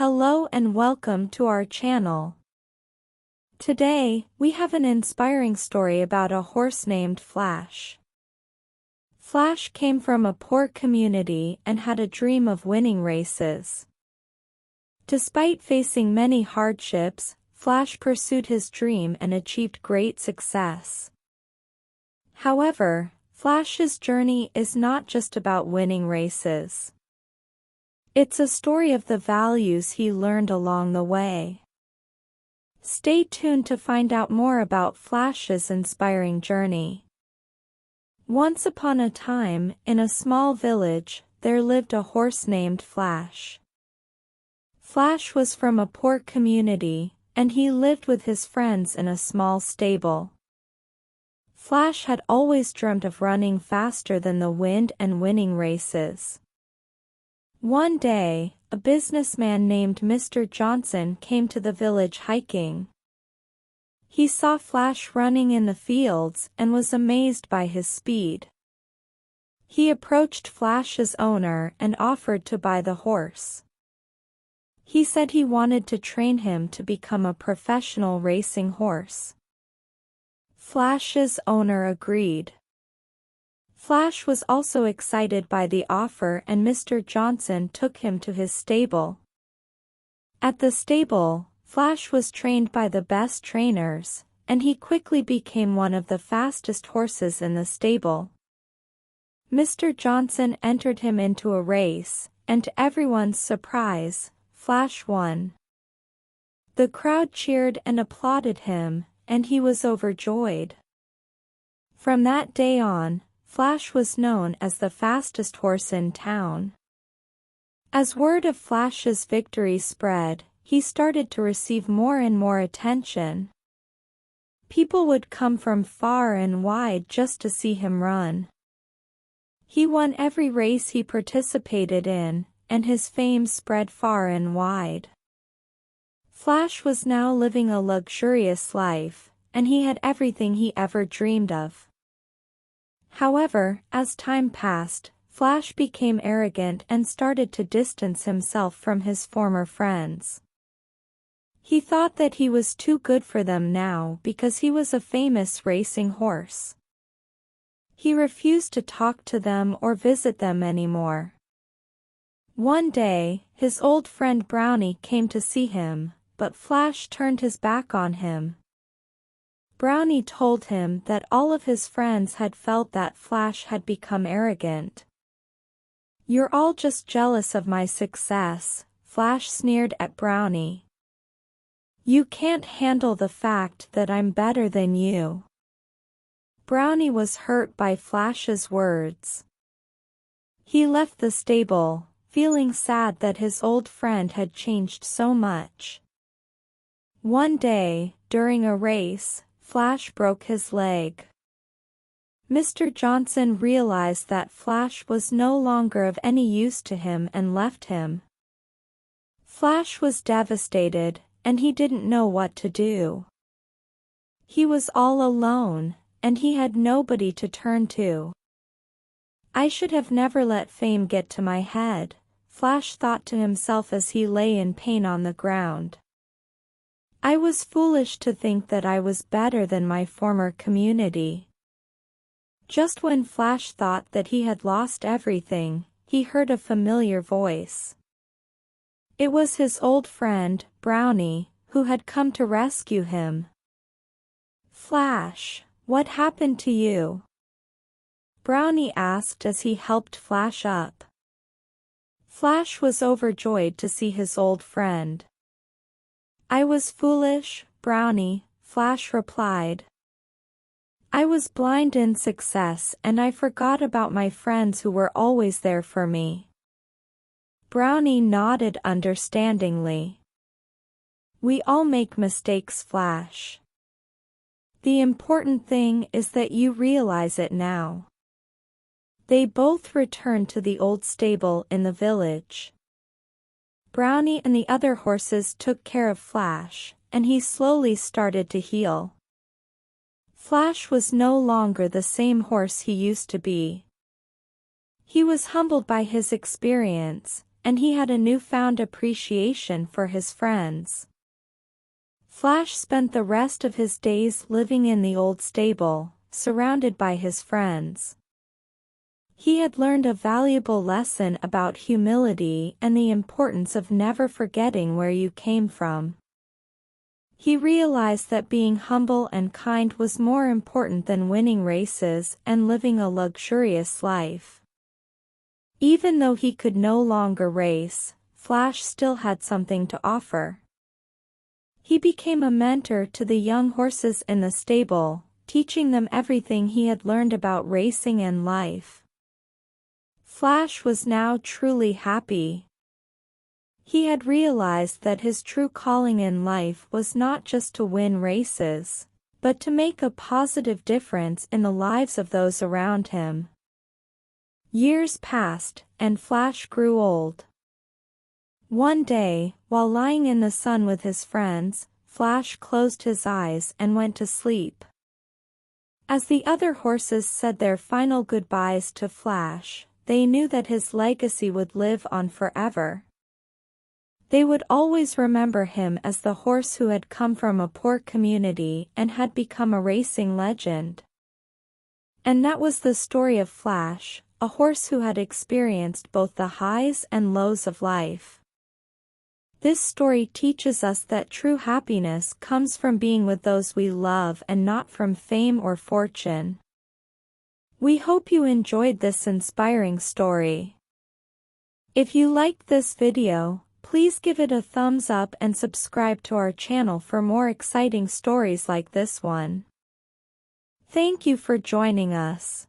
Hello and welcome to our channel. Today, we have an inspiring story about a horse named Flash. Flash came from a poor community and had a dream of winning races. Despite facing many hardships, Flash pursued his dream and achieved great success. However, Flash's journey is not just about winning races. It's a story of the values he learned along the way. Stay tuned to find out more about Flash's inspiring journey. Once upon a time, in a small village, there lived a horse named Flash. Flash was from a poor community, and he lived with his friends in a small stable. Flash had always dreamt of running faster than the wind and winning races. One day, a businessman named Mr. Johnson came to the village hiking. He saw Flash running in the fields and was amazed by his speed. He approached Flash's owner and offered to buy the horse. He said he wanted to train him to become a professional racing horse. Flash's owner agreed. Flash was also excited by the offer, and Mr. Johnson took him to his stable. At the stable, Flash was trained by the best trainers, and he quickly became one of the fastest horses in the stable. Mr. Johnson entered him into a race, and to everyone's surprise, Flash won. The crowd cheered and applauded him, and he was overjoyed. From that day on, Flash was known as the fastest horse in town. As word of Flash's victory spread, he started to receive more and more attention. People would come from far and wide just to see him run. He won every race he participated in, and his fame spread far and wide. Flash was now living a luxurious life, and he had everything he ever dreamed of. However, as time passed, Flash became arrogant and started to distance himself from his former friends. He thought that he was too good for them now because he was a famous racing horse. He refused to talk to them or visit them anymore. One day, his old friend Brownie came to see him, but Flash turned his back on him. Brownie told him that all of his friends had felt that Flash had become arrogant. "You're all just jealous of my success," Flash sneered at Brownie. "You can't handle the fact that I'm better than you." Brownie was hurt by Flash's words. He left the stable, feeling sad that his old friend had changed so much. One day, during a race, Flash broke his leg. Mr. Johnson realized that Flash was no longer of any use to him and left him. Flash was devastated, and he didn't know what to do. He was all alone, and he had nobody to turn to. "I should have never let fame get to my head," Flash thought to himself as he lay in pain on the ground. "I was foolish to think that I was better than my former community." Just when Flash thought that he had lost everything, he heard a familiar voice. It was his old friend, Brownie, who had come to rescue him. "Flash, what happened to you?" Brownie asked as he helped Flash up. Flash was overjoyed to see his old friend. "I was foolish, Brownie," Flash replied. "I was blind in success and I forgot about my friends who were always there for me." Brownie nodded understandingly. "We all make mistakes, Flash. The important thing is that you realize it now." They both returned to the old stable in the village. Brownie and the other horses took care of Flash, and he slowly started to heal. Flash was no longer the same horse he used to be. He was humbled by his experience, and he had a newfound appreciation for his friends. Flash spent the rest of his days living in the old stable, surrounded by his friends. He had learned a valuable lesson about humility and the importance of never forgetting where you came from. He realized that being humble and kind was more important than winning races and living a luxurious life. Even though he could no longer race, Flash still had something to offer. He became a mentor to the young horses in the stable, teaching them everything he had learned about racing and life. Flash was now truly happy. He had realized that his true calling in life was not just to win races, but to make a positive difference in the lives of those around him. Years passed, and Flash grew old. One day, while lying in the sun with his friends, Flash closed his eyes and went to sleep. As the other horses said their final goodbyes to Flash, they knew that his legacy would live on forever. They would always remember him as the horse who had come from a poor community and had become a racing legend. And that was the story of Flash, a horse who had experienced both the highs and lows of life. This story teaches us that true happiness comes from being with those we love and not from fame or fortune. We hope you enjoyed this inspiring story. If you liked this video, please give it a thumbs up and subscribe to our channel for more exciting stories like this one. Thank you for joining us.